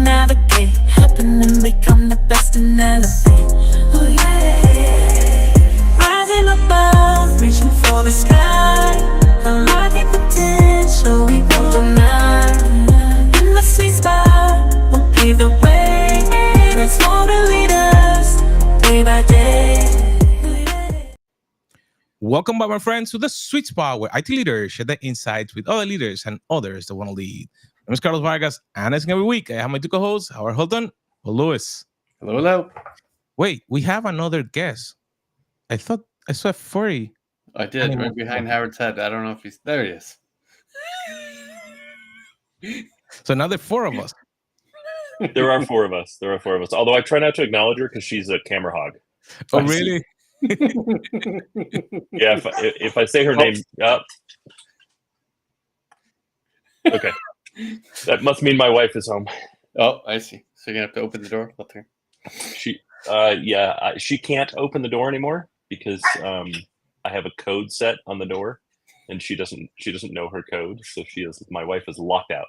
navigate, helping them become the best and elevate. Oh yeah, rising above, reaching for the sky, unlocking potential we won't deny. In the sweet spot, we'll pave the way, let's mold the leaders day by day. Welcome back, my friends, to the Sweet Spot, where IT leaders share their insights with other leaders and others that want to lead. My name is Carlos Vargas, and as every week, I have my two co-hosts, Howard Hilton, Lewis. Hello, hello. Wait, we have another guest. I thought I saw Furry. I did, right behind Howard's head. I don't know if he's... There he is. So now there are four of us. There are four of us. Although I try not to acknowledge her because she's a camera hog. Oh, really? Yeah, if I say her name... okay. That must mean my wife is home. Oh, I see. So you're going to have to open the door? Let her. She can't open the door anymore because I have a code set on the door, and she doesn't know her code, so my wife is locked out.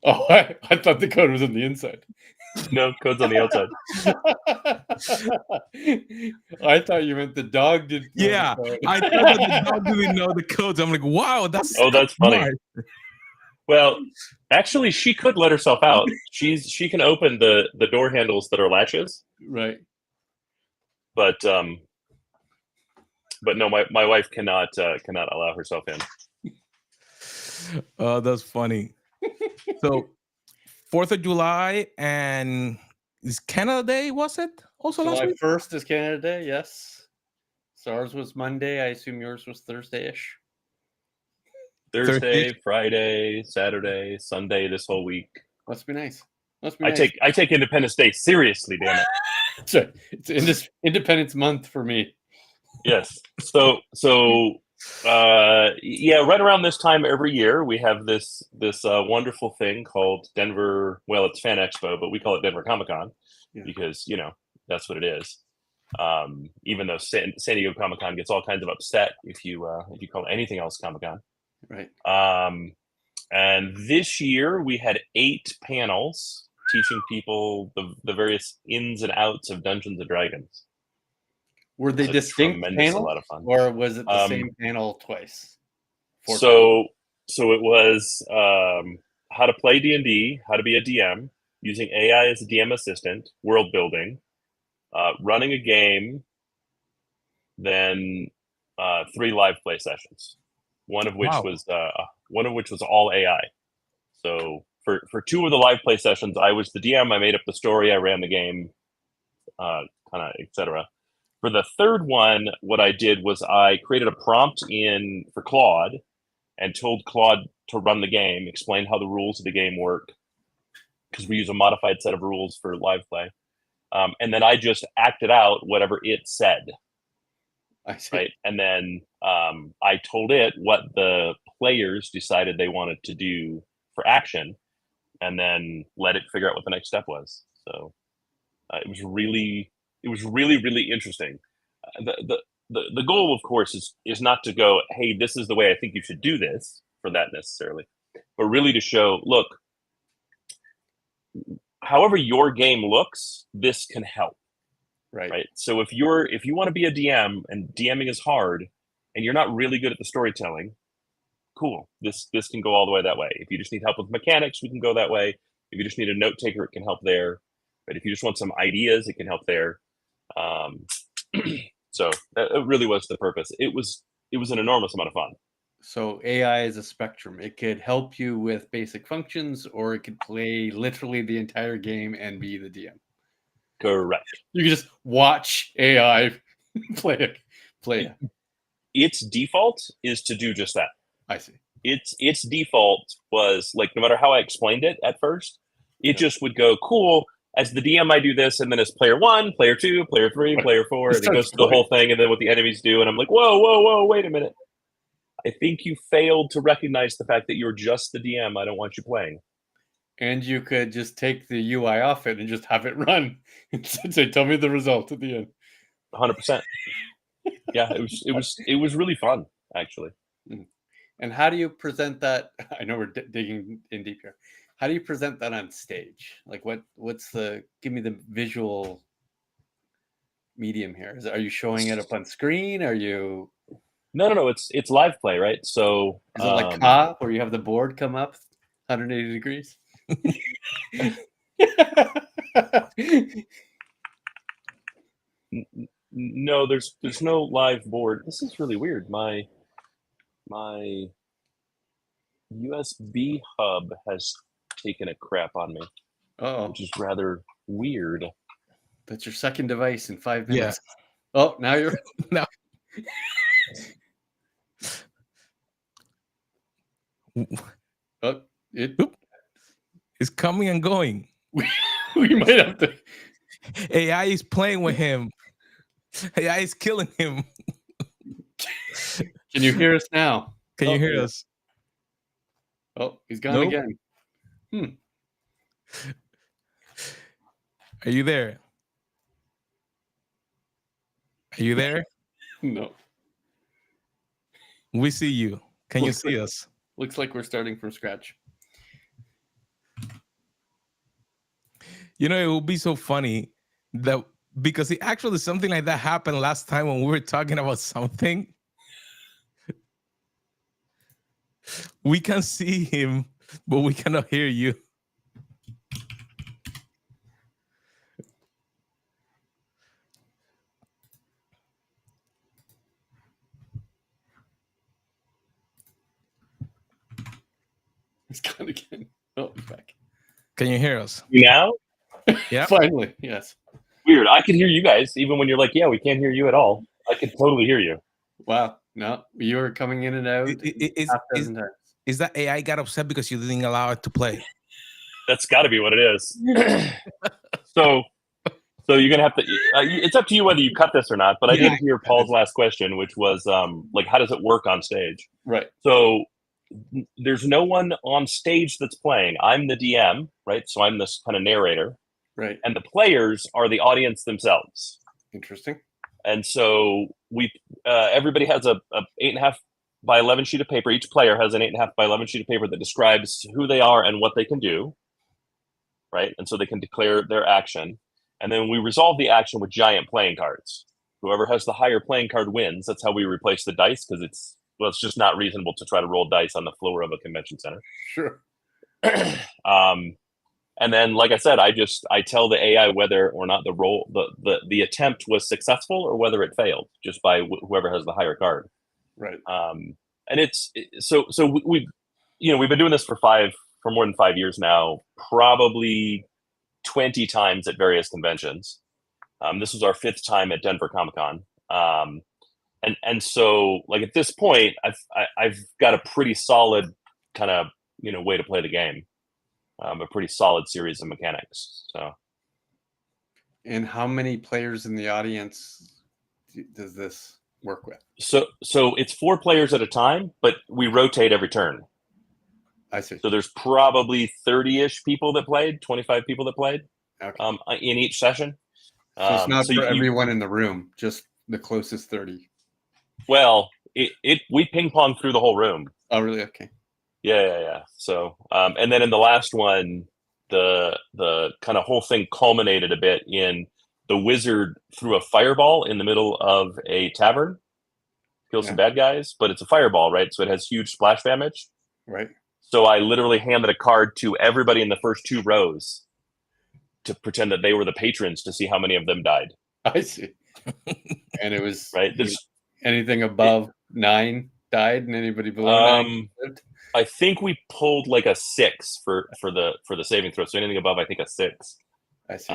Oh, I thought the code was on the inside. No, code's on the outside. I thought you meant the dog did. Yeah, I thought that the dog didn't know the codes. I'm like, wow, that's that's funny. smart. Well, actually, she could let herself out. She can open the door handles that are latches. Right. But no, my wife cannot allow herself in. Oh, that's funny. So, 4th of July and is Canada Day, was it? Also last July week? 1st is Canada Day, yes. So ours was Monday. I assume yours was Thursday-ish. Thursday, Friday, Saturday, Sunday, this whole week. Must be nice. I take Independence Day seriously, damn it. Sorry, it's Independence Month for me. Yes. So right around this time every year we have this wonderful thing called Denver. Well, it's Fan Expo, but we call it Denver Comic Con because that's what it is. Even though San Diego Comic Con gets all kinds of upset if you call it anything else Comic Con. Right. And this year we had 8 panels teaching people the various ins and outs of Dungeons and Dragons. Were they distinct panels, a lot of fun. Or was it the same panel twice? So it was how to play D&D, how to be a DM, using AI as a DM assistant, world building, running a game, then 3 live play sessions. One of which was all AI. So for 2 of the live play sessions, I was the DM. I made up the story. I ran the game, kind of, etc. For the third one, what I did was I created a prompt for Claude and told Claude to run the game, explain how the rules of the game work, because we use a modified set of rules for live play. And then I just acted out whatever it said. I see. Right. And then I told it what the players decided they wanted to do for action, and then let it figure out what the next step was. So it was really, really interesting. The goal, of course, is not to go, hey, this is the way I think you should do this, for that necessarily, but really to show, look, however your game looks, this can help. Right. So if you want to be a DM and DMing is hard and you're not really good at the storytelling, cool. This can go all the way that way. If you just need help with mechanics, we can go that way. If you just need a note taker, it can help there. But if you just want some ideas, it can help there. So that really was the purpose. It was an enormous amount of fun. So AI is a spectrum. It could help you with basic functions, or it could play literally the entire game and be the DM. Correct. You can just watch AI play it. Its default is to do just that. I see. Its default was, like, no matter how I explained it at first, it just would go, cool, as the DM I do this, and then as player 1, player 2, player 3, player 4, and it goes through the whole thing, and then what the enemies do, and I'm like, whoa, wait a minute. I think you failed to recognize the fact that you're just the DM. I don't want you playing. And you could just take the UI off it and just have it run and say, "Tell me the result at the end." 100%. Yeah, it was really fun, actually. And how do you present that? I know we're digging in deep here. How do you present that on stage? Like, what's the? Give me the visual medium here. Are you showing it up on screen? Are you? No. It's live play, right? So Is it like Ka, where you have the board come up 180 degrees? no, there's no live board. This is really weird. My USB hub has taken a crap on me, Oh, which is rather weird. that's your second device in 5 Yeah. minutes. Oh, now you're. Now- Oh, it. It's coming and going. We might have to. AI is playing with him. AI is killing him. Can you hear us now? Can you hear yeah. us? Oh, he's gone Nope. again. Are you there? Are you there? No. We see you. Can you Looks see like- us? Looks like we're starting from scratch. You know, it would be so funny that because it actually something like that happened last time when we were talking about something. We can see him, but we cannot hear you. He's gone again. Oh, he's back. Can you hear us? Now, Yeah. Finally, yes. weird. I can hear you guys even when you're like, yeah, we can't hear you at all. I can totally hear you. Wow. No, you were coming in and out half dozen times. Is that AI got upset because you didn't allow it to play? That's got to be what it is. so you're gonna have to. It's up to you whether you cut this or not. But I Yeah, did hear Paul's last question, which was like, how does it work on stage? Right. So there's no one on stage that's playing. I'm the DM, right? So I'm this kind of narrator, Right. and the players are the audience themselves. Interesting. And so we everybody has a 8.5 by 11 sheet of paper. Each player has an 8.5 by 11 sheet of paper that describes who they are and what they can do, right? And so they can declare their action. And then we resolve the action with giant playing cards. Whoever has the higher playing card wins. That's how we replace the dice, because it's just not reasonable to try to roll dice on the floor of a convention center. Sure. And then, like I said, I tell the AI whether or not the attempt was successful or whether it failed, just by whoever has the higher card. Right. And we've been doing this for more than 5 years now, probably 20 times at various conventions. This was our 5th time at Denver Comic-Con. And so, like, at this point, I've got a pretty solid kind of way to play the game, a pretty solid series of mechanics. So, And how many players in the audience does this work with? so it's 4 players at a time, but we rotate every turn. I see. So there's probably 30-ish people that played, 25 people that played, Okay. in each session. So it's not so for you- everyone in the room, just the closest 30. Well, we ping pong through the whole room. Oh, really? Okay. Yeah. So, and then in the last one, the kind of whole thing culminated a bit in the wizard threw a fireball in the middle of a tavern, killed some bad guys, but it's a fireball, right? So it has huge splash damage. Right. So I literally handed a card to everybody in the first 2 rows to pretend that they were the patrons to see how many of them died. I see. And it was Right? anything above 9 died, and anybody below 9 lived? I think we pulled like a 6 for the saving throw. So anything above, I think, a 6 I see.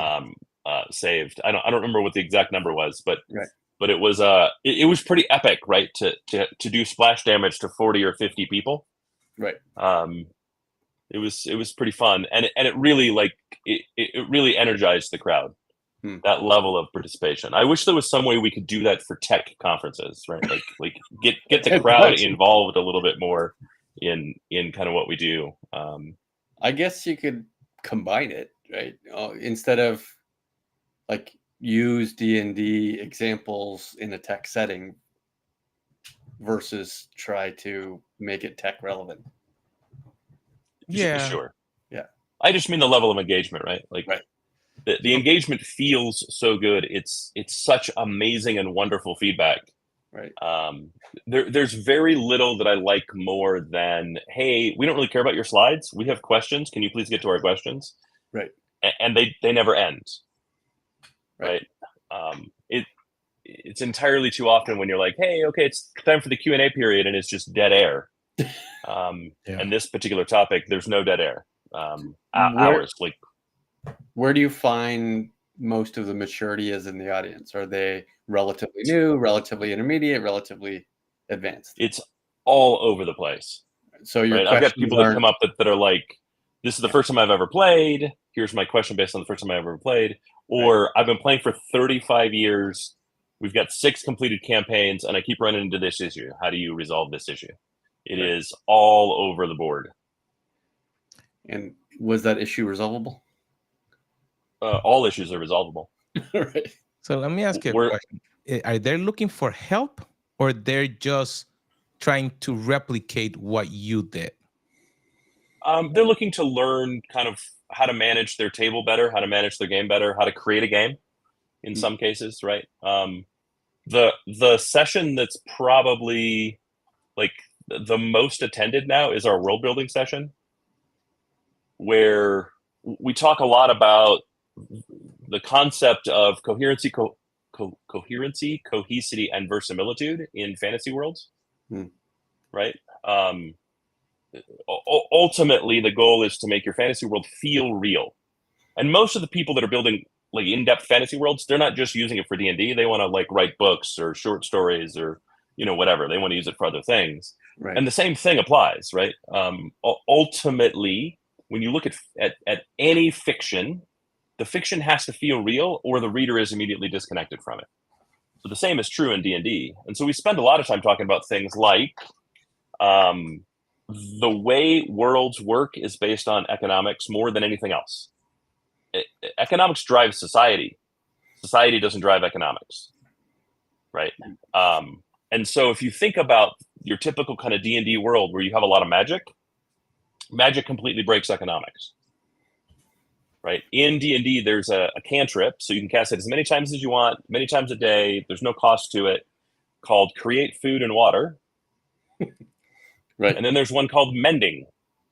saved. I don't remember what the exact number was, but Right. but it was it was pretty epic, right? To do splash damage to 40 or 50 people. Right. It was pretty fun, and it really it really energized the crowd. That level of participation. I wish there was some way we could do that for tech conferences, right? Like get the crowd involved a little bit more in kind of what we do. I guess you could combine it, right? Instead of like use D&D examples in a tech setting versus try to make it tech relevant. Yeah. Sure. Yeah. I just mean the level of engagement, right? Like Right. the engagement feels so good. It's such amazing and wonderful feedback. Right. There's very little that I like more than, hey, we don't really care about your slides. We have questions. Can you please get to our questions? Right. And they never end. Right. It's entirely too often when you're like, hey, okay, it's time for the Q&A period, and it's just dead air. And this particular topic, there's no dead air. Hours, like, where do you find most of the maturity is in the audience? Are they relatively new, relatively intermediate, relatively advanced? It's all over the place. So your Right? I've got questions people that aren't- come up that are like, this is the first time I've ever played. Here's my question based on the first time I've ever played. Or I've been playing for 35 years. We've got 6 completed campaigns, and I keep running into this issue. How do you resolve this issue? It is all over the board. And was that issue resolvable? All issues are resolvable. Right. So let me ask you a We're- question. Are they looking for help, or they're just trying to replicate what you did? They're looking to learn kind of how to manage their table better, how to manage their game better, how to create a game in some cases, right? The session that's probably like the most attended now is our world building session, where we talk a lot about the concept of coherency, cohesity, and verisimilitude in fantasy worlds, right? Ultimately, the goal is to make your fantasy world feel real. And most of the people that are building like in-depth fantasy worlds, they're not just using it for D&D. They want to like write books or short stories or, you know, whatever. They want to use it for other things. Right. And the same thing applies, right? Ultimately, when you look at any fiction, the fiction has to feel real or the reader is immediately disconnected from it. So the same is true in D&D. And so we spend a lot of time talking about things like the way worlds work is based on economics more than anything else. Economics drives society. Society doesn't drive economics, right? And so if you think about your typical kind of D&D world where you have a lot of magic, magic completely breaks economics, right? In D&D, there's a cantrip, so you can cast it as many times as you want, many times a day. There's no cost to it, called Create Food and Water. Right. And then there's one called Mending.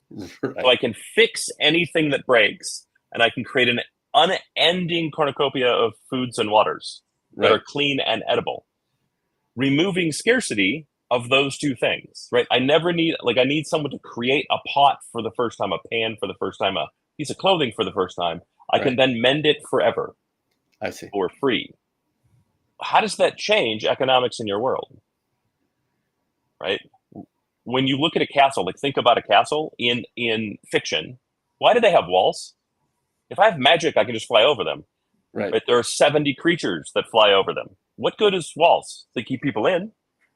Right. So I can fix anything that breaks, and I can create an unending cornucopia of foods and waters that are clean and edible, removing scarcity of those two things, right? I never need, like, I need someone to create a pot for the first time, a pan for the first time, a piece of clothing for the first time. I can then mend it forever. I see. For free. How does that change economics in your world? Right? When you look at a castle, like think about a castle in fiction, why do they have walls? If I have magic, I can just fly over them. Right. But there are 70 creatures that fly over them. What good is walls? They keep people in.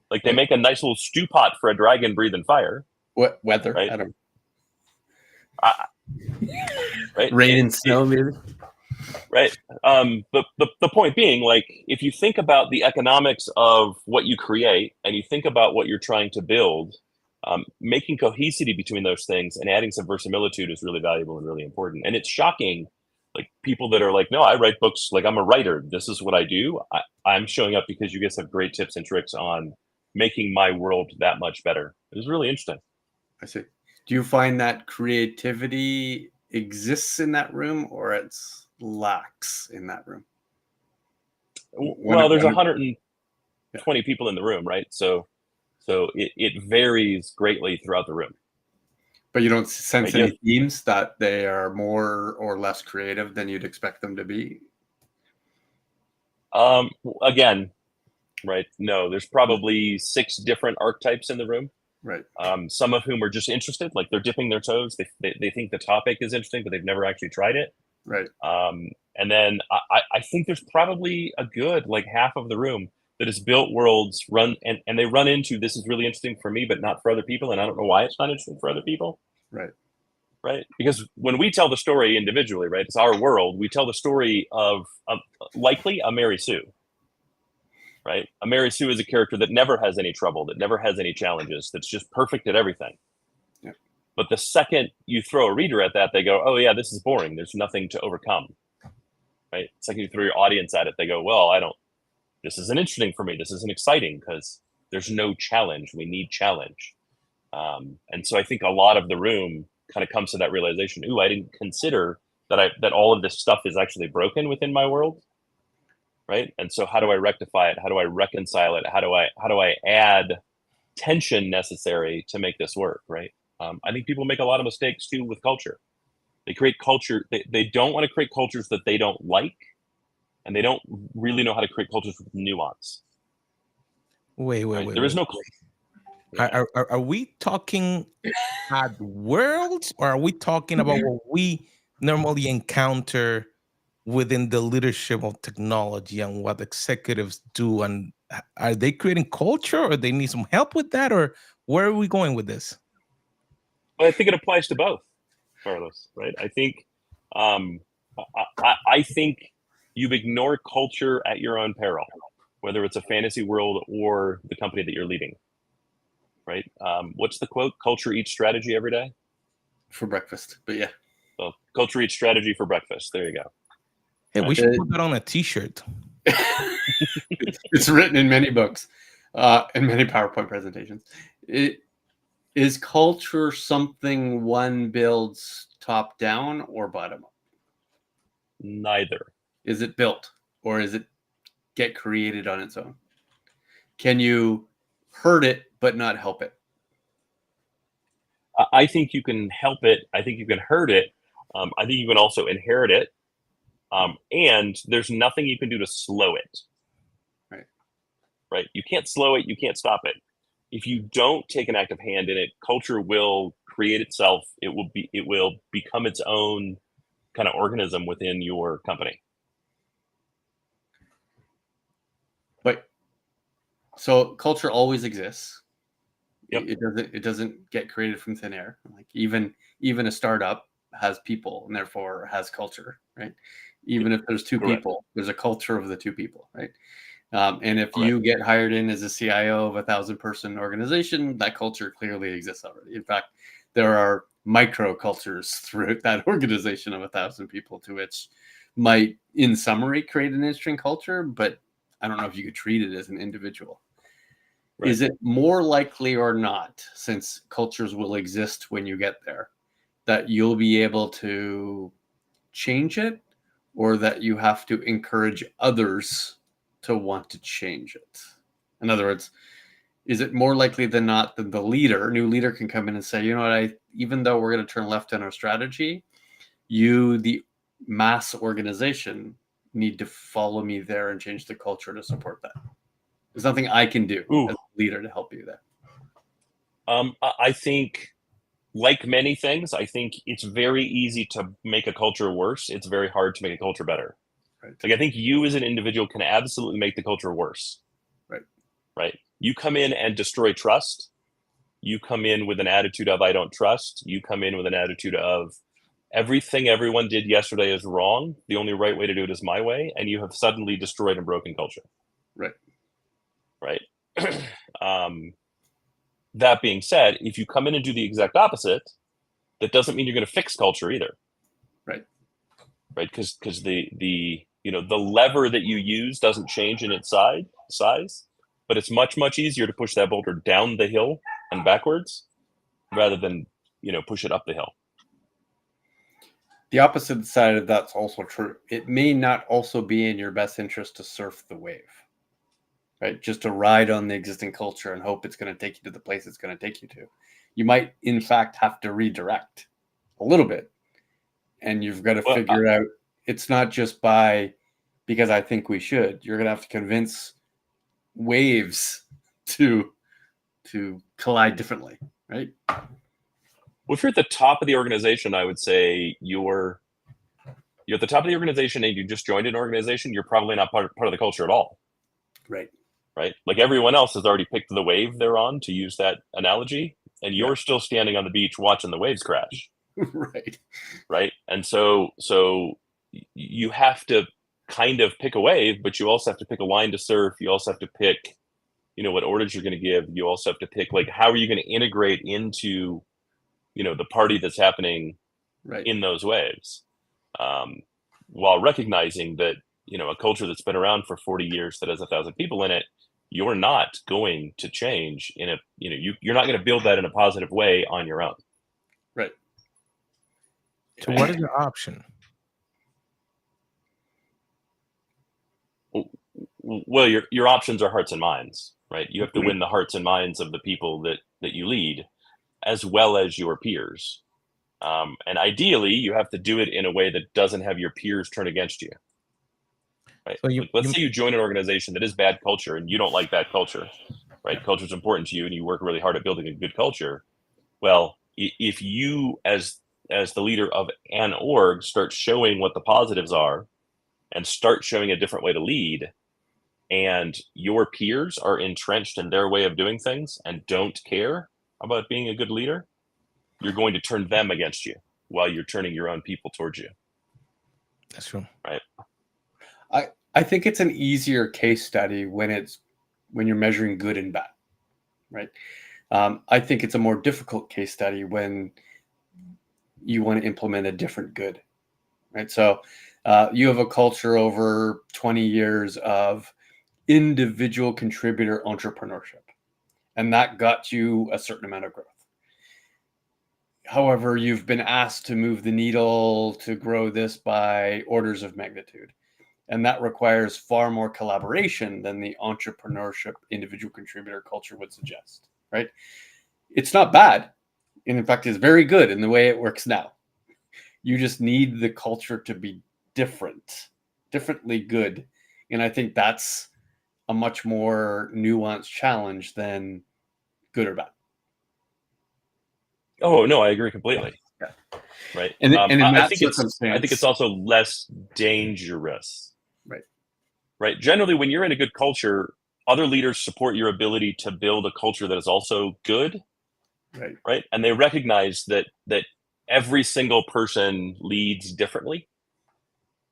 Like they make a nice little stew pot for a dragon breathing fire. What weather? Right? I don't. Right? Rain and snow, maybe. Right. The point being, like, if you think about the economics of what you create and you think about what you're trying to build, making cohesity between those things and adding some verisimilitude is really valuable and really important. And it's shocking, like people that are like, no, I write books, like I'm a writer. This is what I do. I'm showing up because you guys have great tips and tricks on making my world that much better. It was really interesting. I see. Do you find that creativity exists in that room or it's lacks in that room? Well, there's 120 people in the room, right? So it varies greatly throughout the room. But you don't sense any themes that they are more or less creative than you'd expect them to be? Again, right? No, there's probably 6 different archetypes in the room. Right. Some of whom are just interested, like they're dipping their toes. They think the topic is interesting, but they've never actually tried it. Right. And then I think there's probably a good like half of the room that has built worlds and they run into, this is really interesting for me, but not for other people. And I don't know why it's not interesting for other people. Right. Right. Because when we tell the story individually, right, it's our world. We tell the story of likely a Mary Sue. Right. A Mary Sue is a character that never has any trouble, that never has any challenges, that's just perfect at everything. Yeah. But the second you throw a reader at that, they go, oh yeah, this is boring. There's nothing to overcome, right? The second you throw your audience at it, they go, well, this isn't interesting for me. This isn't exciting because there's no challenge. We need challenge. And so I think a lot of the room kind of comes to that realization, ooh, I didn't consider that all of this stuff is actually broken within my world, right? And so how do I rectify it? How do I reconcile it? How do I add tension necessary to make this work, right? I think people make a lot of mistakes too with culture. They create culture. They don't want to create cultures that they don't like, and they don't really know how to create cultures with nuance. Wait. There is no. Are we talking at worlds, or are we talking about what we normally encounter within the leadership of technology and what executives do? And are they creating culture, or they need some help with that, or where are we going with this? Well, I think it applies to both, Carlos. Right? I think, I think you ignore culture at your own peril, whether it's a fantasy world or the company that you're leading. Right? What's the quote? Culture eats strategy every day for breakfast. But yeah. So culture eats strategy for breakfast. There you go. Hey, we should put that on a T-shirt. It's written in many books and many PowerPoint presentations. Is culture something one builds top down or bottom up? Neither. Is it built, or is it get created on its own? Can you hurt it but not help it? I think you can help it. I think you can hurt it. I think you can also inherit it. And there's nothing you can do to slow it. Right? You can't slow it. You can't stop it. If you don't take an active hand in it, culture will create itself. It will become its own kind of organism within your company. But so culture always exists. Yep. It doesn't get created from thin air. Like even a startup has people and therefore has culture, right? Even if there's two people, there's a culture of the two people, right? And if you get hired in as a CIO of 1,000-person organization, that culture clearly exists already. In fact, there are micro cultures throughout that organization of 1,000 people, to which might, in summary, create an interesting culture, but I don't know if you could treat it as an individual. Right. Is it more likely or not, since cultures will exist when you get there, that you'll be able to change it, or that you have to encourage others to want to change it? In other words, is it more likely than not that the new leader can come in and say, you know what, even though we're going to turn left in our strategy, you, the mass organization, need to follow me there and change the culture to support that? There's nothing I can do as a leader to help you there. I think, like many things, I think it's very easy to make a culture worse. It's very hard to make a culture better. Right. Like, I think you as an individual can absolutely make the culture worse. Right. You come in and destroy trust. You come in with an attitude of, I don't trust. You come in with an attitude of, everything everyone did yesterday is wrong. The only right way to do it is my way. And you have suddenly destroyed and broken culture. Right. That being said, if you come in and do the exact opposite, that doesn't mean you're going to fix culture either. Right. Because the lever that you use doesn't change in its size, but it's much, much easier to push that boulder down the hill and backwards rather than, push it up the hill. The opposite side of that's also true. It may not also be in your best interest to surf the wave, right? Just to ride on the existing culture and hope it's going to take you to the place it's going to take you to. You might, in fact, have to redirect a little bit. And you've got to figure out, it's not just because I think we should. You're going to have to convince waves to collide differently, right? Well, if you're at the top of the organization, I would say you're at the top of the organization and you just joined an organization, you're probably not part of the culture at all. Right. Like everyone else has already picked the wave they're on, to use that analogy, and you're still standing on the beach watching the waves crash. Right. And so you have to kind of pick a wave, but you also have to pick a line to surf. You also have to pick, what orders you're going to give. You also have to pick, like, how are you going to integrate into the party that's happening Right. in those waves, while recognizing that a culture that's been around for 40 years that has 1,000 people in it, you're not going to change you're not going to build that in a positive way on your own. Right. So what is the option? Well, your options are hearts and minds, right? You have to win the hearts and minds of the people that you lead, as well as your peers. And ideally, you have to do it in a way that doesn't have your peers turn against you. Right? So Let's say you join an organization that is bad culture and you don't like that culture, right? Culture is important to you and you work really hard at building a good culture. Well, if you, as the leader of an org, start showing what the positives are and start showing a different way to lead, and your peers are entrenched in their way of doing things and don't care about being a good leader, you're going to turn them against you while you're turning your own people towards you. That's true. Right. I think it's an easier case study when you're measuring good and bad, right? I think it's a more difficult case study when you want to implement a different good, right? So you have a culture over 20 years of individual contributor entrepreneurship, and that got you a certain amount of growth. However, you've been asked to move the needle to grow this by orders of magnitude. And that requires far more collaboration than the entrepreneurship individual contributor culture would suggest, right? It's not bad. And in fact, it's very good in the way it works now. You just need the culture to be differently good. And I think that's a much more nuanced challenge than good or bad. Oh, no, I agree completely. Yeah. Right. And in I that think circumstance, it's also less dangerous. Right. Right. Generally, when you're in a good culture, other leaders support your ability to build a culture that is also good. Right. Right. And they recognize that every single person leads differently.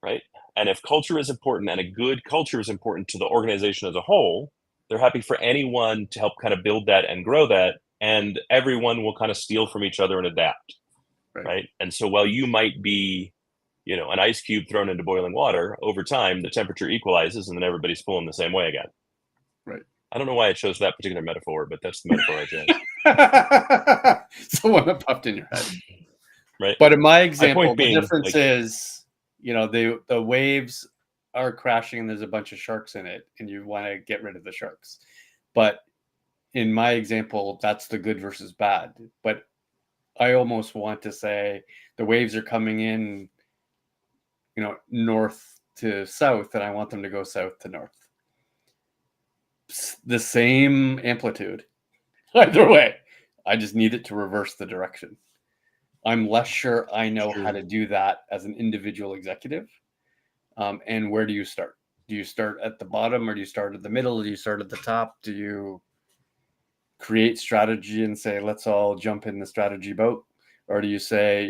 Right. And if culture is important and a good culture is important to the organization as a whole, they're happy for anyone to help kind of build that and grow that. And everyone will kind of steal from each other and adapt. Right. And so while you might be, an ice cube thrown into boiling water, over time, the temperature equalizes and then everybody's pulling the same way again. Right. I don't know why I chose that particular metaphor, but that's the metaphor I chose. Someone that popped in your head. Right. But in my example, point being, the difference is, the waves are crashing and there's a bunch of sharks in it and you want to get rid of the sharks. But in my example, that's the good versus bad. But I almost want to say the waves are coming in, north to south, and I want them to go south to north. The same amplitude. Either way, I just need it to reverse the direction. I'm less sure I know how to do that as an individual executive. And where do you start? Do you start at the bottom, or do you start at the middle? Do you start at the top? Do you create strategy and say, let's all jump in the strategy boat? Or do you say,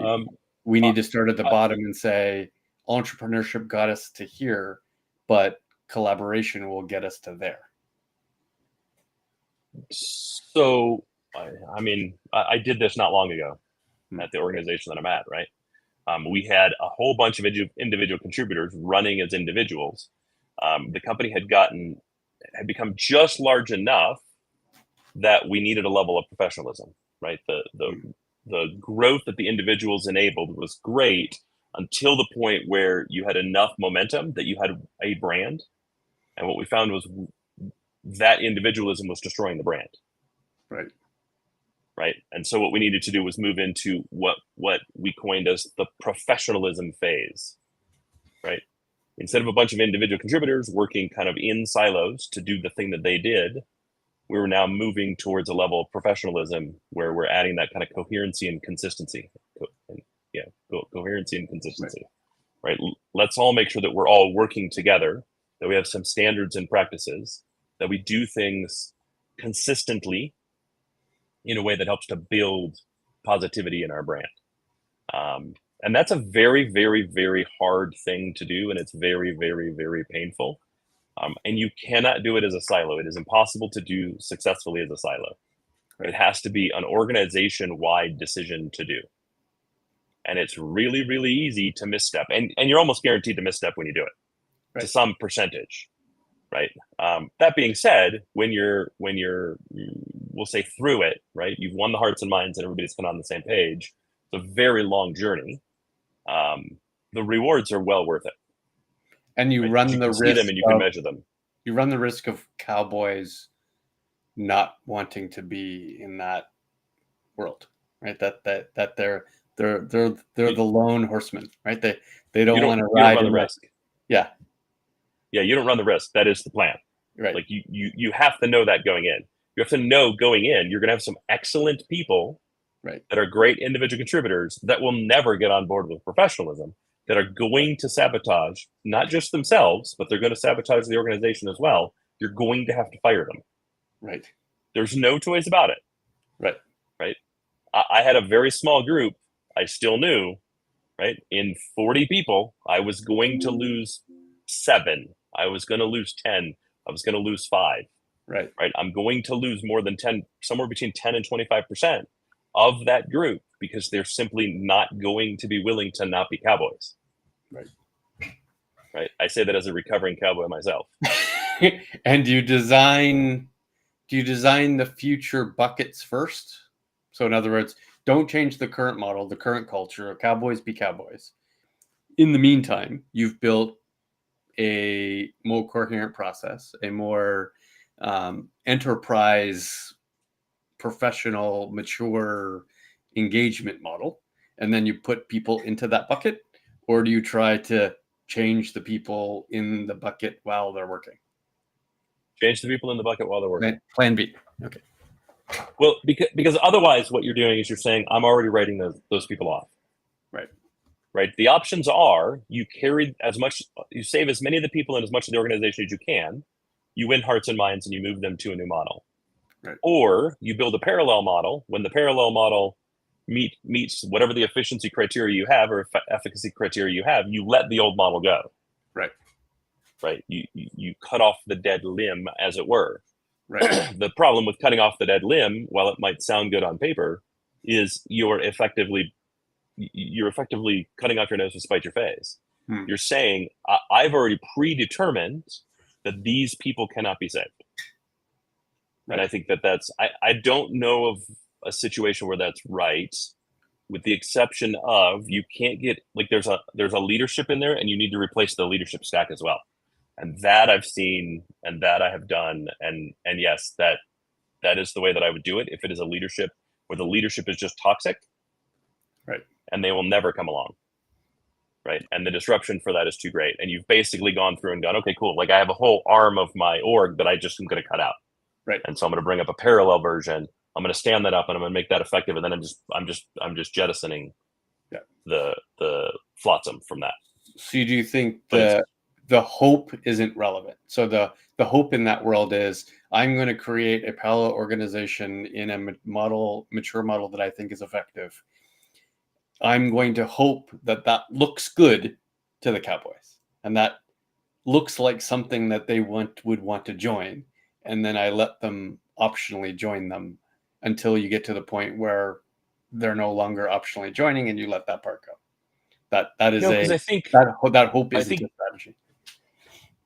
we need to start at the bottom and say, entrepreneurship got us to here, but collaboration will get us to there? So, I did this not long ago at the organization that I'm at, right? We had a whole bunch of individual contributors running as individuals. The company had become just large enough that we needed a level of professionalism, right? The growth that the individuals enabled was great until the point where you had enough momentum that you had a brand. And what we found was that individualism was destroying the brand. Right. Right. And so what we needed to do was move into what we coined as the professionalism phase. Right. Instead of a bunch of individual contributors working kind of in silos to do the thing that they did, we were now moving towards a level of professionalism where we're adding that kind of coherency and consistency. Coherency and consistency. Right. Let's all make sure that we're all working together, that we have some standards and practices, that we do things consistently in a way that helps to build positivity in our brand. And that's a very, very, very hard thing to do. And it's very, very, very painful. And you cannot do it as a silo. It is impossible to do successfully as a silo. It has to be an organization-wide decision to do. And it's really, really easy to misstep. And you're almost guaranteed to misstep when you do it to some percentage, right? That being said, when you're, we'll say through it, right? You've won the hearts and minds and everybody's kind of on the same page. It's a very long journey. The rewards are well worth it. And you run the risk see them and you can measure them. You run the risk of cowboys not wanting to be in that world, right? That they're the lone horsemen, right? They don't want to ride the risk. Yeah. Yeah, you don't run the risk. That is the plan. Right. Like you have to know that going in. You have to know going in, you're going to have some excellent people right. that are great individual contributors that will never get on board with professionalism, that are going to sabotage not just themselves, but they're going to sabotage the organization as well. You're going to have to fire them. Right. There's no choice about it. Right. Right. I had a very small group. I still knew, right? In 40 people, I was going to lose 7. I was going to lose 10. I was going to lose 5. Right. Right. I'm going to lose more than 10, somewhere between 10 and 25% of that group because they're simply not going to be willing to not be cowboys. Right. Right. I say that as a recovering cowboy myself. And do you design the future buckets first? So in other words, don't change the current model, the current culture. Cowboys be cowboys. In the meantime, you've built a more coherent process, a more enterprise, professional, mature engagement model, and then you put people into that bucket? Or do you try to change the people in the bucket while they're working? Change the people in the bucket while they're working. Plan B. Okay. Well, because otherwise what you're doing is you're saying, I'm already writing those people off. Right. Right. The options are you save as many of the people in as much of the organization as you can, you win hearts and minds and you move them to a new model. Right. Or you build a parallel model. When the parallel model meets whatever the efficiency criteria you have or efficacy criteria you have, you let the old model go. Right. Right. You cut off the dead limb, as it were. Right. The problem with cutting off the dead limb, while it might sound good on paper, is you're effectively cutting off your nose to spite your face. You're saying, I've already predetermined that these people cannot be saved. Right. And I think that's I don't know of a situation where that's right, with the exception of you can't get, like, there's a leadership in there and you need to replace the leadership stack as well. And that I've seen and that I have done. And yes, that is the way that I would do it. If it is a leadership where the leadership is just toxic, right, and they will never come along, right, and the disruption for that is too great, and you've basically gone through and gone, okay, cool, like I have a whole arm of my org that I just am going to cut out, right, and so I'm going to bring up a parallel version. I'm going to stand that up and I'm going to make that effective, and then I'm just jettisoning the flotsam from that. So do you think the hope isn't relevant? So the hope in that world is, I'm going to create a parallel organization in a mature model that I think is effective. I'm going to hope that looks good to the cowboys, and that looks like something that they would want to join, and then I let them optionally join them until you get to the point where they're no longer optionally joining, and you let that part go. That is I think that hope is a strategy.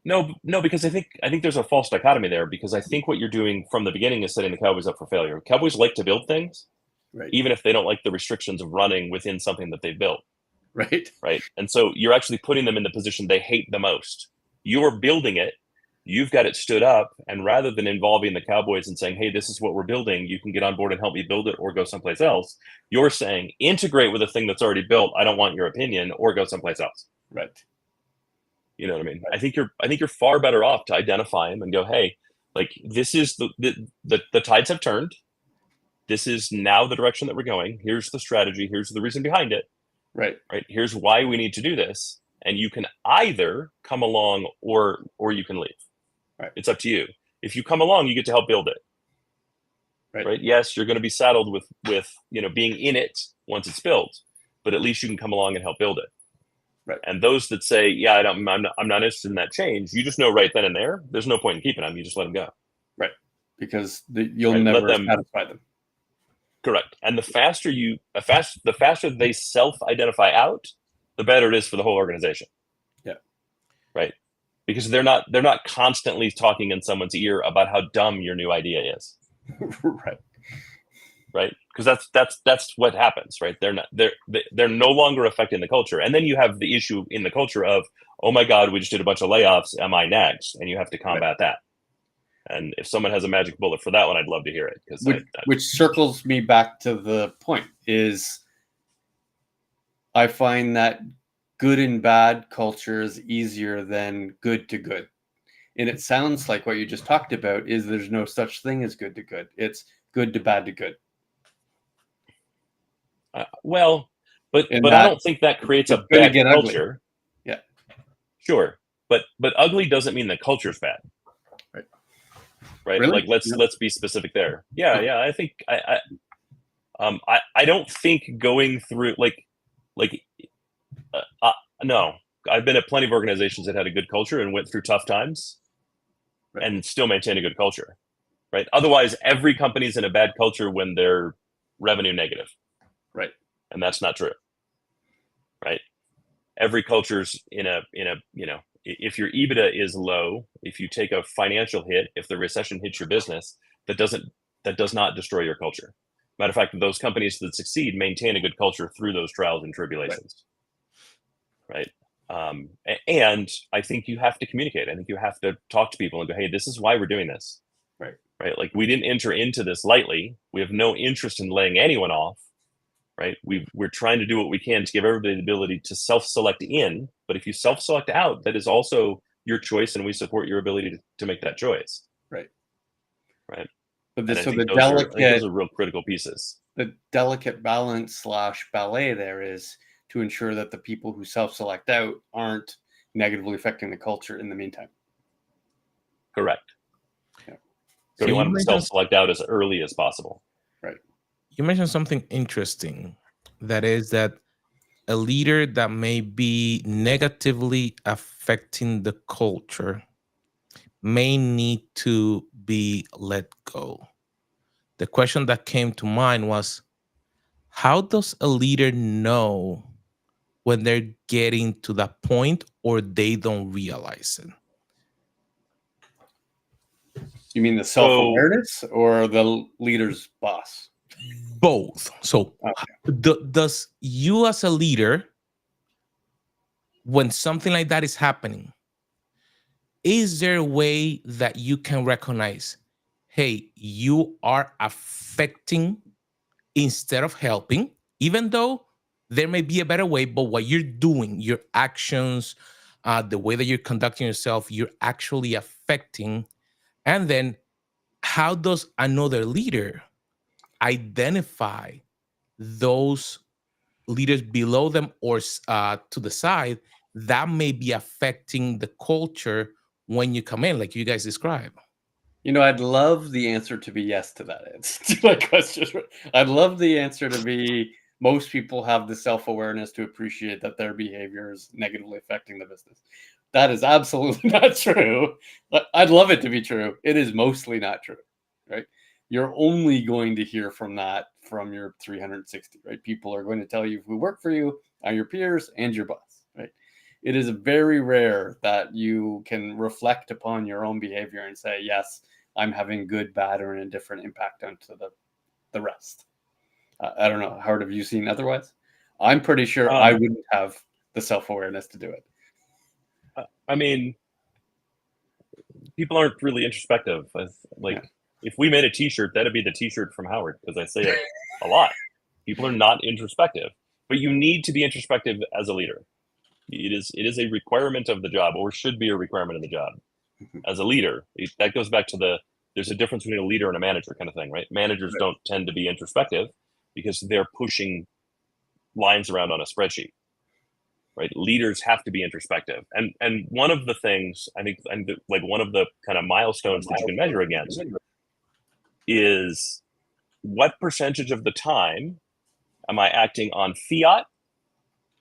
No, because I think there's a false dichotomy there, because I think what you're doing from the beginning is setting the Cowboys up for failure. Cowboys like to build things, right, even if they don't like the restrictions of running within something that they've built. Right. And so you're actually putting them in the position they hate the most. You're building it, you've got it stood up, and rather than involving the Cowboys and saying, hey, this is what we're building, you can get on board and help me build it or go someplace else, you're saying, integrate with a thing that's already built, I don't want your opinion, or go someplace else. Right. You know what I mean? I think you're far better off to identify them and go, hey, like, this is the tides have turned. This is now the direction that we're going. Here's the strategy. Here's the reason behind it. Right. Here's why we need to do this. And you can either come along or you can leave. Right. It's up to you. If you come along, you get to help build it. Right. Yes, you're going to be saddled with being in it once it's built, but at least you can come along and help build it. Right. And those that say, yeah, I'm not interested in that change, you just know right then and there's no point in keeping them. You just let them go. Right. Because you'll never satisfy them. Correct. And the faster they self-identify out, the better it is for the whole organization. Yeah. Right. Because they're not constantly talking in someone's ear about how dumb your new idea is. Right. Right. Because that's what happens, right? They're no longer affecting the culture. And then you have the issue in the culture of, oh my God, we just did a bunch of layoffs. Am I next? And you have to combat that. And if someone has a magic bullet for that one, I'd love to hear it. Which circles me back to the point is I find that good and bad culture is easier than good to good. And it sounds like what you just talked about is there's no such thing as good to good. It's good to bad to good. But I don't think that creates a bad culture. Ugly. Yeah. Sure. But ugly doesn't mean the culture's bad. Right. Really? Like let's be specific there. Yeah. I think I don't think going through no. I've been at plenty of organizations that had a good culture and went through tough times, and still maintain a good culture. Right. Otherwise, every company's in a bad culture when they're revenue negative. Right. And that's not true. Right. Every culture's in a if your EBITDA is low, if you take a financial hit, if the recession hits your business, that does not destroy your culture. Matter of fact, those companies that succeed maintain a good culture through those trials and tribulations. Right. And I think you have to communicate. I think you have to talk to people and go, hey, this is why we're doing this. Right. Like, we didn't enter into this lightly. We have no interest in laying anyone off. Right. We're trying to do what we can to give everybody the ability to self-select in. But if you self-select out, that is also your choice, and we support your ability to make that choice. Right. But those are real critical pieces. The delicate balance / ballet there is to ensure that the people who self-select out aren't negatively affecting the culture in the meantime. Correct. Yeah. So you want them to self-select out as early as possible. Right. You mentioned something interesting, that is that a leader that may be negatively affecting the culture may need to be let go. The question that came to mind was, how does a leader know when they're getting to that point, or they don't realize it? You mean the self-awareness or the leader's boss? Both. So does you as a leader, when something like that is happening, is there a way that you can recognize, hey, you are affecting instead of helping, even though there may be a better way, but what you're doing, your actions, the way that you're conducting yourself, you're actually affecting? And then how does another leader identify those leaders below them or to the side that may be affecting the culture when you come in, like you guys describe? I'd love the answer to be yes to that answer to my question. I'd love the answer to be most people have the self-awareness to appreciate that their behavior is negatively affecting the business. That is absolutely not true. I'd love it to be true. It is mostly not true, right? You're only going to hear from your 360, right? People are going to tell you who work for you are your peers and your boss, right? It is very rare that you can reflect upon your own behavior and say, yes, I'm having good, bad, or an indifferent impact onto the rest. I don't know. Howard, have you seen otherwise? I'm pretty sure I wouldn't have the self-awareness to do it. I mean, people aren't really introspective. If we made a T-shirt, that'd be the T-shirt from Howard, because I say it a lot. People are not introspective, but you need to be introspective as a leader. It is a requirement of the job, or should be a requirement of the job. As a leader, that goes back to there's a difference between a leader and a manager kind of thing, right? Managers don't tend to be introspective because they're pushing lines around on a spreadsheet, right? Leaders have to be introspective. And one of the things, I think, and like one of the kind of milestones that you can measure against is what percentage of the time am I acting on fiat?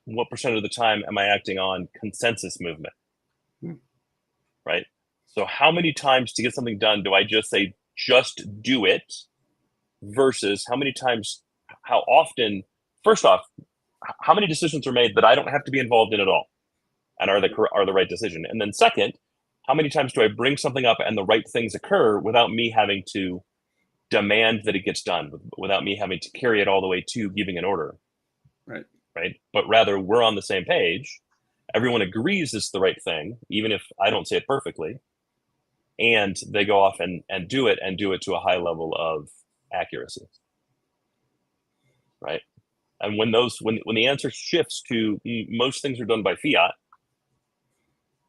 What percent of the time am I acting on consensus movement? Right? So how many times to get something done do I just say, just do it? versus how often, first off, how many decisions are made that I don't have to be involved in at all and are the right decision? And then second, how many times do I bring something up and the right things occur without me having to demand that it gets done, without me having to carry it all the way to giving an order? Right. But rather, we're on the same page. Everyone agrees it's the right thing, even if I don't say it perfectly. And they go off and do it to a high level of accuracy. Right. And when the answer shifts to most things are done by fiat,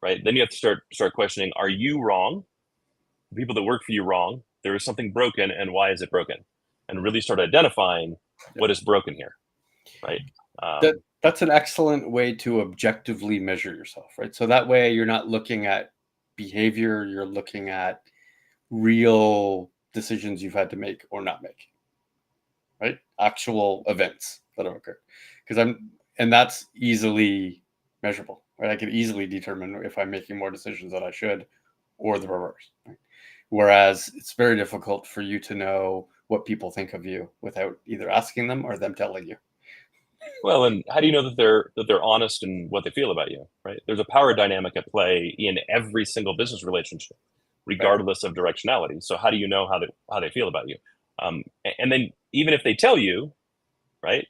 right, then you have to start questioning, are you wrong? The people that work for you wrong? There is something broken, and why is it broken? And really start identifying what is broken here. Right. That's an excellent way to objectively measure yourself, right? So that way you're not looking at behavior, you're looking at real decisions you've had to make or not make, right? Actual events that have occurred. And that's easily measurable, right? I can easily determine if I'm making more decisions than I should or the reverse, right? Whereas it's very difficult for you to know what people think of you without either asking them or them telling you. Well, and how do you know that they're honest in what they feel about you, right? There's a power dynamic at play in every single business relationship, regardless of directionality. So how do you know how they feel about you? And then even if they tell you, right,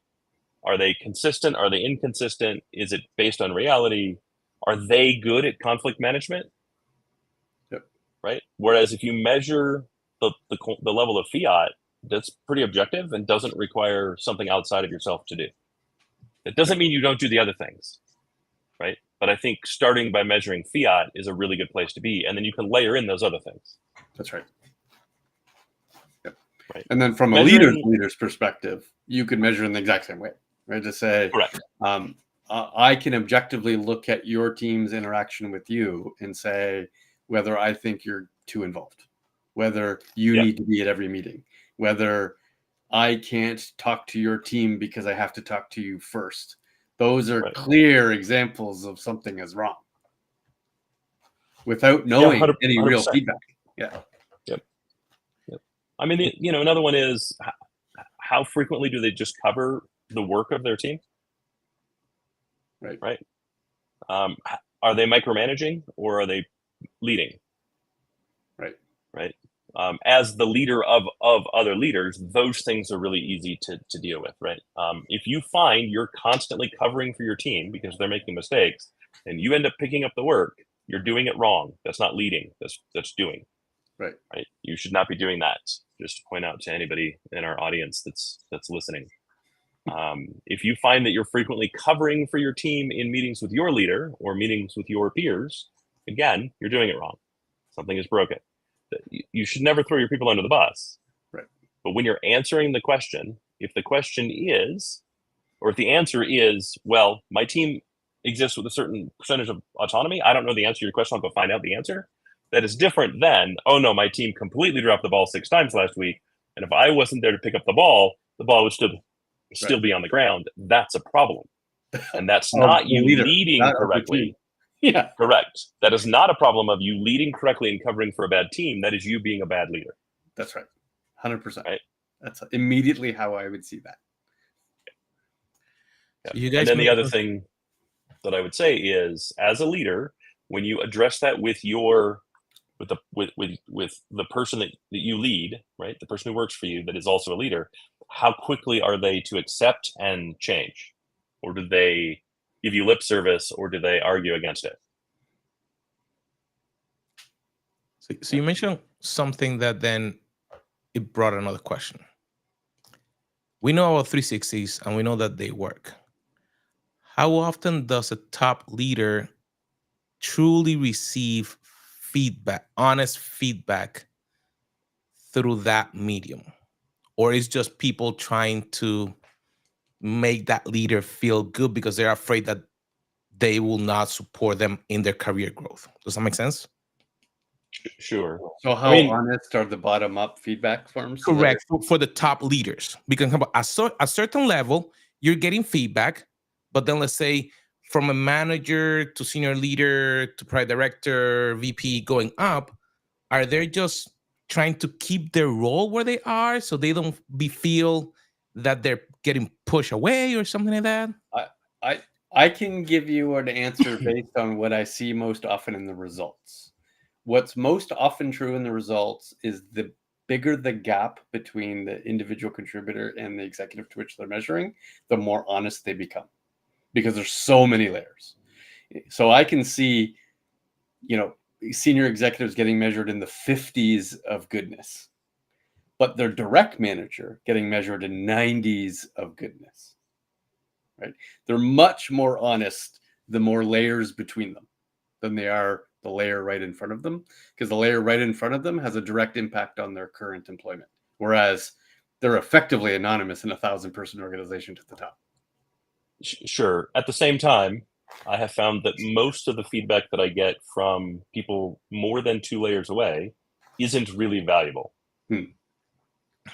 are they consistent? Are they inconsistent? Is it based on reality? Are they good at conflict management? Yep. Right. Whereas if you measure the level of fiat, that's pretty objective and doesn't require something outside of yourself to do. It doesn't mean you don't do the other things, right? But I think starting by measuring fiat is a really good place to be, and then you can layer in those other things. That's right. Yep. Right. And then from a leader's perspective, you could measure in the exact same way, right? To say, correct. I can objectively look at your team's interaction with you and say whether I think you're too involved, whether you need to be at every meeting, whether I can't talk to your team because I have to talk to you first. Those are clear examples of something is wrong without knowing 100%. Any real feedback. Yeah. Yep. I mean, another one is how frequently do they just cover the work of their team? Right. Are they micromanaging or are they leading? Right. As the leader of other leaders, those things are really easy to deal with, right? If you find you're constantly covering for your team because they're making mistakes and you end up picking up the work, you're doing it wrong. That's not leading. That's doing. Right. You should not be doing that. Just to point out to anybody in our audience that's listening. If you find that you're frequently covering for your team in meetings with your leader or meetings with your peers, again, you're doing it wrong. Something is broken. You should never throw your people under the bus. Right. But when you're answering the question, if the question is, or if the answer is, well, my team exists with a certain percentage of autonomy, I don't know the answer to your question, I'll go find out the answer. That is different than, oh no, my team completely dropped the ball 6 times last week. And if I wasn't there to pick up the ball would still be on the ground. That's a problem. And that's not you leading correctly. Yeah. Correct. That is not a problem of you leading correctly and covering for a bad team. That is you being a bad leader. That's right. 100%. Right. That's immediately how I would see that. Yeah. So you guys, and then the other thing that I would say is, as a leader, when you address that with the person that you lead, right, the person who works for you that is also a leader, how quickly are they to accept and change, or do they give you lip service, or do they argue against it? So you mentioned something that then it brought another question. We know about 360s and we know that they work. How often does a top leader truly receive feedback, honest feedback through that medium? Or is just people trying to make that leader feel good because they're afraid that they will not support them in their career growth? Does that make sense? Sure. So how honest are the bottom-up feedback forms? Correct. For the top leaders, because at a certain level, you're getting feedback, but then let's say from a manager to senior leader to product director, VP going up, are they just trying to keep their role where they are so they don't feel that they're getting pushed away or something like that? I can give you an answer based on what I see most often in the results. What's most often true in the results is the bigger the gap between the individual contributor and the executive to which they're measuring, the more honest they become, because there's so many layers. So I can see, senior executives getting measured in the 50s of goodness, but their direct manager getting measured in 90s of goodness. Right? They're much more honest the more layers between them than they are the layer right in front of them, because the layer right in front of them has a direct impact on their current employment, whereas they're effectively anonymous in a 1,000-person organization to the top. Sure. At the same time, I have found that most of the feedback that I get from people more than 2 layers away isn't really valuable.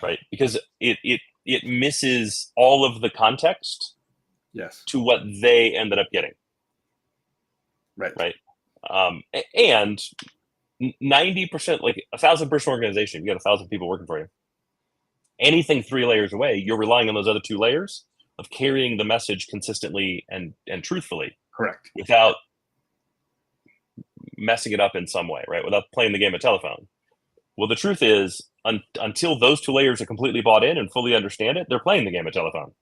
Right? Because it misses all of the context to what they ended up getting. Right. And 90%, like a 1,000-person organization, you got 1,000 people working for you. Anything 3 layers away, you're relying on those other 2 layers of carrying the message consistently and truthfully. Correct. Without messing it up in some way, right? Without playing the game of telephone. Well, the truth is, until those 2 layers are completely bought in and fully understand it, they're playing the game of telephone.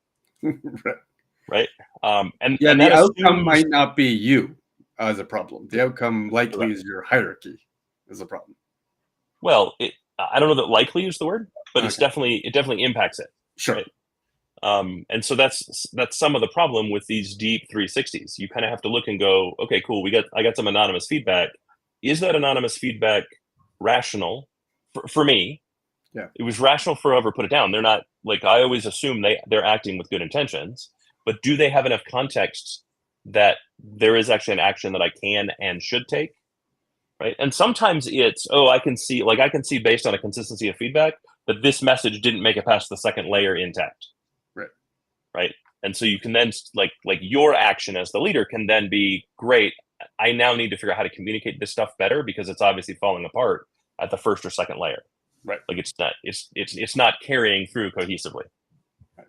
Right. And the outcome might not be you as a problem. The outcome likely is your hierarchy is a problem. Well, I don't know that likely is the word, but it definitely impacts it. Sure. Right? And so that's some of the problem with these deep 360s. You kind of have to look and go, okay, cool. I got some anonymous feedback. Is that anonymous feedback rational for me? Yeah. It was rational for whoever put it down. They're not, like, I always assume they're acting with good intentions, but do they have enough context that there is actually an action that I can and should take? Right. And sometimes it's, I can see based on a consistency of feedback that this message didn't make it past the second layer intact. Right. And so you can then like your action as the leader can then be, great, I now need to figure out how to communicate this stuff better because it's obviously falling apart at the first or second layer. Right. Like it's not carrying through cohesively. Right.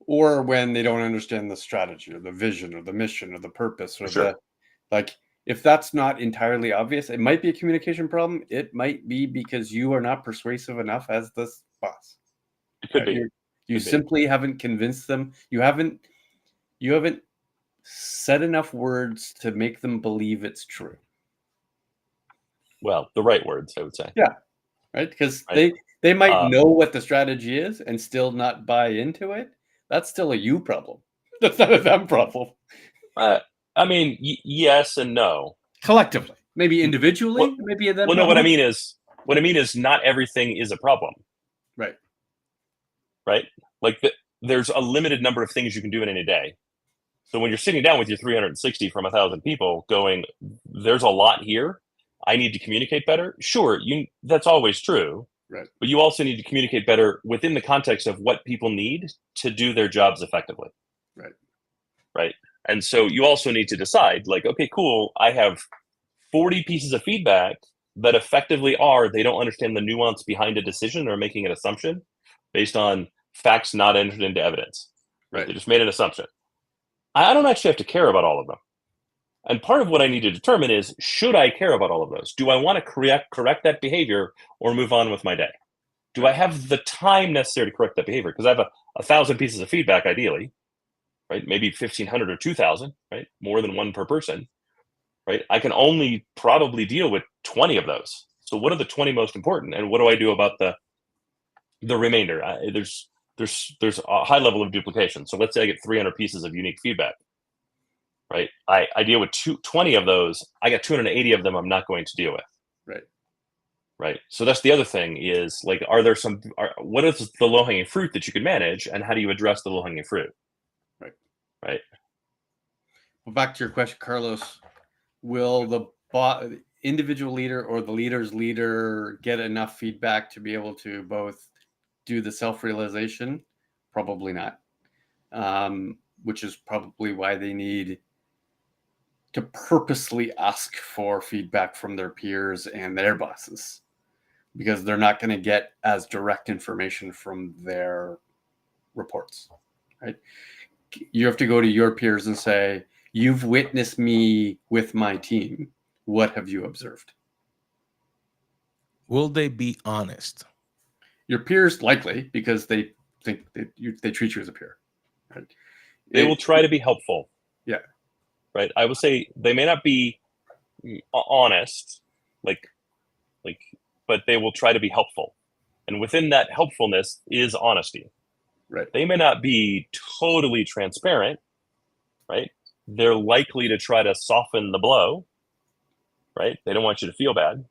Or when they don't understand the strategy or the vision or the mission or the purpose or if that's not entirely obvious, it might be a communication problem. It might be because you are not persuasive enough as the boss. It could be. You simply haven't convinced them. You haven't said enough words to make them believe it's true. Well, the right words, I would say. Yeah. Right? Because they might know what the strategy is and still not buy into it. That's still a you problem. That's not a them problem. I mean, yes and no. Collectively, maybe individually, maybe a them. Well, no. What I mean is, not everything is a problem. Right. Right. Like there's a limited number of things you can do in any day. So when you're sitting down with your 360 from 1,000 people, going, there's a lot here. I need to communicate better. Sure, that's always true. Right. But you also need to communicate better within the context of what people need to do their jobs effectively. Right. Right. And so you also need to decide, like, okay, cool, I have 40 pieces of feedback that effectively they don't understand the nuance behind a decision or making an assumption based on facts not entered into evidence. Right. They just made an assumption. I don't actually have to care about all of them. And part of what I need to determine is, should I care about all of those? Do I want to correct that behavior or move on with my day? Do I have the time necessary to correct that behavior? Because I have 1,000 pieces of feedback, ideally, right? Maybe 1,500 or 2,000, right? More than one per person, right? I can only probably deal with 20 of those. So what are the 20 most important? And what do I do about the remainder? There's a high level of duplication. So let's say I get 300 pieces of unique feedback, right? I deal with 20 of those. I got 280 of them I'm not going to deal with. Right. So that's the other thing is, like, what is the low-hanging fruit that you can manage, and how do you address the low-hanging fruit? Right. Well, back to your question, Carlos, will the individual leader or the leader's leader get enough feedback to be able to both do the self-realization? Probably not. Which is probably why they need to purposely ask for feedback from their peers and their bosses. because they're not going to get as direct information from their reports, right? You have to go to your peers and say, you've witnessed me with my team. What have you observed? Will they be honest? Your peers, likely, because they think that they treat you as a peer, right? They will try to be helpful. Yeah. Right. I would say they may not be honest, but they will try to be helpful. And within that helpfulness is honesty. Right. They may not be totally transparent, right? They're likely to try to soften the blow, right? They don't want you to feel bad,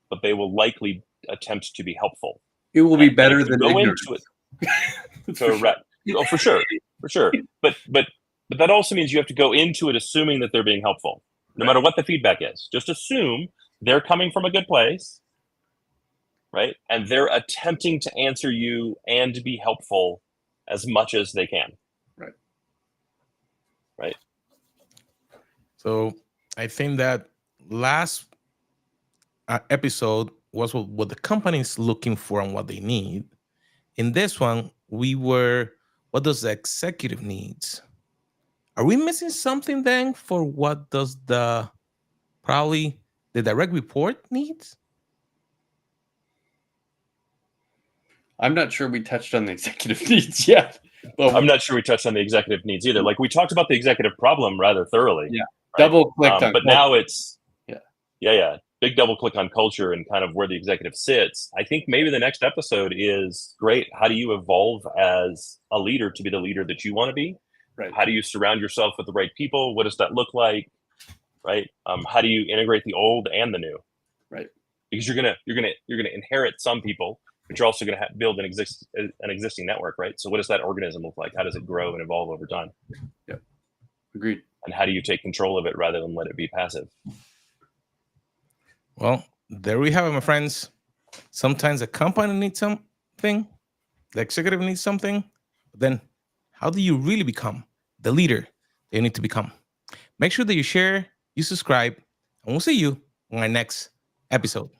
but they will likely attempt to be helpful. It will be And better if you than go ignorance. into it. Correct. Oh, for sure. But that also means you have to go into it assuming that they're being helpful, no matter what the feedback is. Just assume they're coming from a good place, right? And they're attempting to answer you and to be helpful as much as they can. Right. So I think that last episode was what the company is looking for and what they need. In this one, we were, what does the executive needs? Are we missing something then for what does probably the direct report needs? I'm not sure we touched on the executive needs yet. But I'm not sure we touched on the executive needs either. Like we talked about the executive problem rather thoroughly. Yeah. Right? Double clicked on but culture. now it's Yeah. Big double click on culture and kind of where the executive sits. I think maybe the next episode is great. How do you evolve as a leader to be the leader that you want to be? Right. How do you surround yourself with the right people? What does that look like? Right. How do you integrate the old and the new? Right. Because you're gonna inherit some people, but you're also gonna build an existing network, right? So what does that organism look like? How does it grow and evolve over time? Yep. Agreed. And how do you take control of it rather than let it be passive? Well, there we have it, my friends. Sometimes a company needs something, the executive needs something, but then how do you really become the leader you need to become? Make sure that you share, you subscribe, and we'll see you on our next episode.